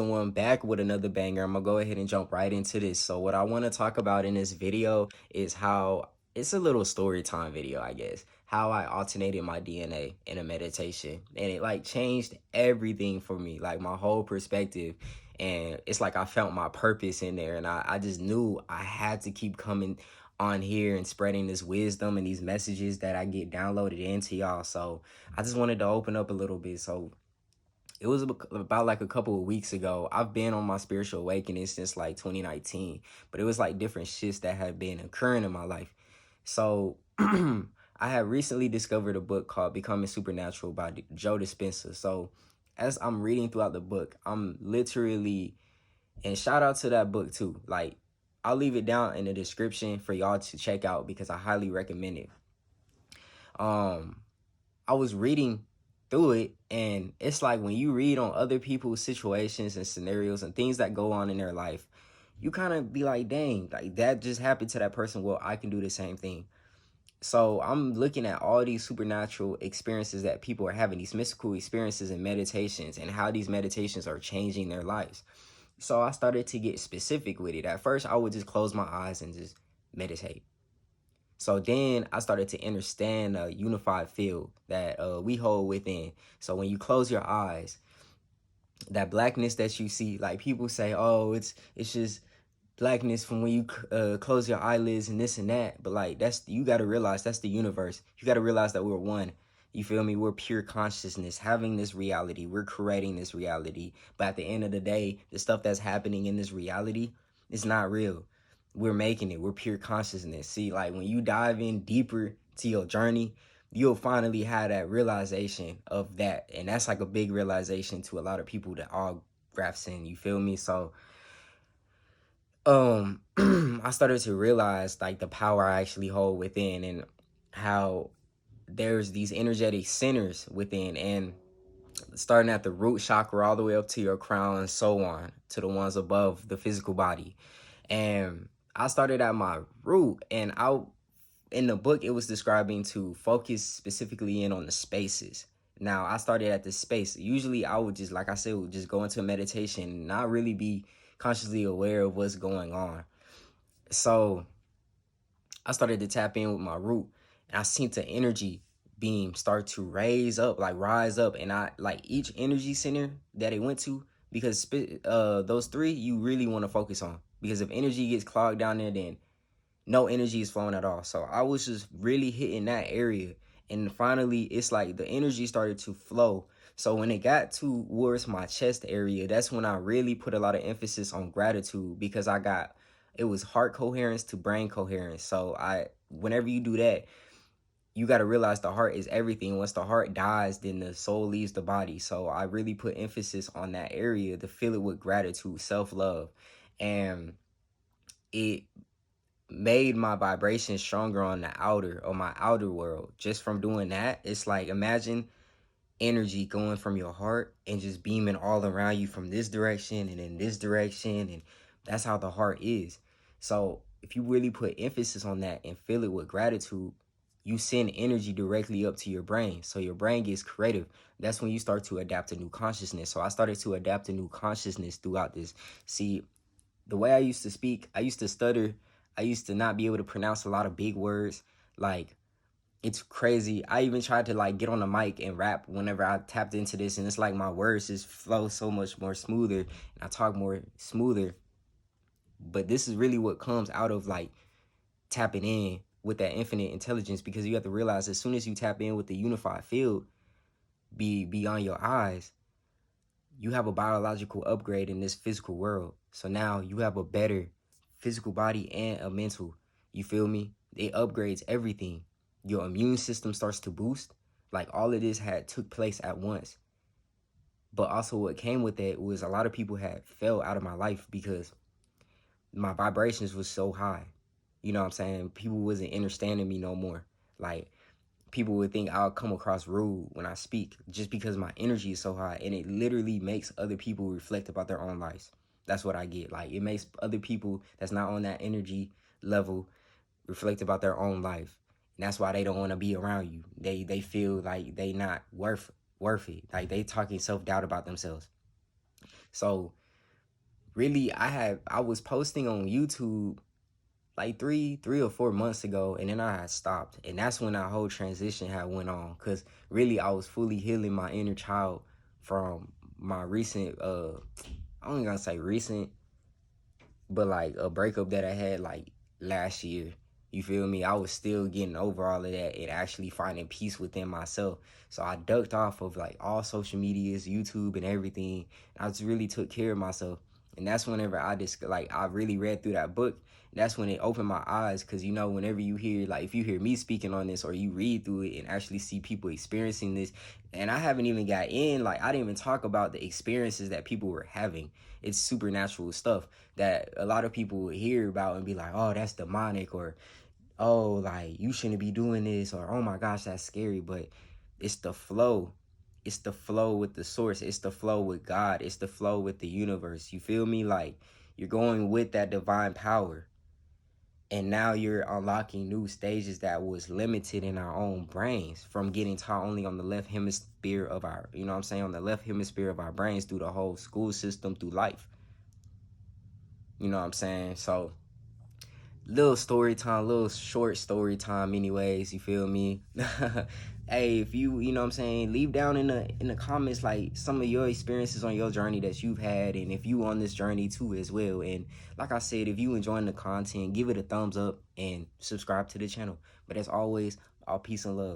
One back with another banger. I'm gonna go ahead and jump right into this. So what I want to talk about in this video is how it's a little story time video, I guess. How I alternated my DNA in a meditation, and it like changed everything for me, like my whole perspective. And it's like I found my purpose in there, and I just knew I had to keep coming on here and spreading this wisdom and these messages that I get downloaded into y'all. So I just wanted to open up a little bit. So it was about like a couple of weeks ago. I've been on my spiritual awakening since like 2019, but it was like different shifts that had been occurring in my life. So I had recently discovered a book called Becoming Supernatural by Joe Dispenza. So as I'm reading throughout the book, I'm literally, and shout out to that book too. Like, I'll leave it down in the description for y'all to check out because I highly recommend it. Um, I was reading through it, and it's like when you read on other people's situations and scenarios and things that go on in their life, you kind of be like, dang, like that just happened to that person. Well, I can do the same thing. So I'm looking at all these supernatural experiences that people are having, these mystical experiences and meditations, and how these meditations are changing their lives. So I started to get specific with it. At first, I would just close my eyes and just meditate. So then I started to understand a unified field that we hold within. So when you close your eyes, that blackness that you see, like people say, oh, it's just blackness from when you close your eyelids and this and that. But like you got to realize that's the universe. You got to realize that we're one. You feel me? We're pure consciousness having this reality. We're creating this reality. But at the end of the day, the stuff that's happening in this reality is not real. We're making it. We're pure consciousness. See, like when you dive in deeper to your journey, you'll finally have that realization of that. And that's like a big realization to a lot of people that all grafts in. You feel me? So I started to realize like the power I actually hold within, and how there's these energetic centers within, and starting at the root chakra all the way up to your crown and so on to the ones above the physical body. And I started at my root, and in the book it was describing to focus specifically in on the spaces. Now I started at the space. Usually I would just, like I said, would just go into a meditation and not really be consciously aware of what's going on. So I started to tap in with my root, and I seen the energy beam start to rise up, and I like each energy center that it went to, because those three you really want to focus on, because if energy gets clogged down there, then no energy is flowing at all. So I was just really hitting that area, and finally it's like the energy started to flow. So when it got towards my chest area, that's when I really put a lot of emphasis on gratitude, because it was heart coherence to brain coherence. So whenever you do that, you got to realize the heart is everything. Once the heart dies, then the soul leaves the body. So I really put emphasis on that area to fill it with gratitude, self-love, and it made my vibration stronger on my outer world. Just from doing that, it's like, imagine energy going from your heart and just beaming all around you from this direction and in this direction, and that's how the heart is. So if you really put emphasis on that and fill it with gratitude, you send energy directly up to your brain, so your brain gets creative. That's when you start to adapt a new consciousness. So I started to adapt a new consciousness throughout this. See, the way I used to speak, I used to stutter. I used to not be able to pronounce a lot of big words. Like, it's crazy. I even tried to like get on the mic and rap whenever I tapped into this, and it's like my words just flow so much more smoother, and I talk more smoother. But this is really what comes out of like tapping in with that infinite intelligence, because you have to realize, as soon as you tap in with the unified field beyond your eyes, you have a biological upgrade in this physical world. So now you have a better physical body and a mental. You feel me? It upgrades everything. Your immune system starts to boost. Like, all of this had took place at once. But also what came with that was a lot of people had fell out of my life because my vibrations was so high. You know what I'm saying? People wasn't understanding me no more. Like, people would think I'll come across rude when I speak just because my energy is so high, and it literally makes other people reflect about their own lives. That's what I get. Like, it makes other people that's not on that energy level reflect about their own life. And that's why they don't want to be around you. They feel like they not worth it. Like, they talking self-doubt about themselves. So really, I was posting on YouTube like three or 4 months ago, and then I had stopped, and that's when that whole transition had went on. Cause really, I was fully healing my inner child from my recent I ain't gonna say recent, but like a breakup that I had like last year. You feel me? I was still getting over all of that and actually finding peace within myself. So I ducked off of like all social medias, YouTube and everything. I just really took care of myself. And that's whenever I just like I really read through that book. That's when it opened my eyes, because you know, whenever you hear, like, if you hear me speaking on this or you read through it and actually see people experiencing this, and I haven't even got in, like, I didn't even talk about the experiences that people were having. It's supernatural stuff that a lot of people hear about and be like, oh, that's demonic, or oh, like, you shouldn't be doing this, or oh my gosh, that's scary. But it's the flow. It's the flow with the source. It's the flow with God. It's the flow with the universe. You feel me? Like, you're going with that divine power. And now you're unlocking new stages that was limited in our own brains, from getting taught only on the left hemisphere of our, you know what I'm saying, on the left hemisphere of our brains, through the whole school system, through life. You know what I'm saying? So little story time, little short story time anyways, you feel me? Hey, if you know what I'm saying, leave down in the comments like some of your experiences on your journey that you've had, and if you on this journey too as well. And like I said, if you enjoying the content, give it a thumbs up and subscribe to the channel. But as always, all peace and love.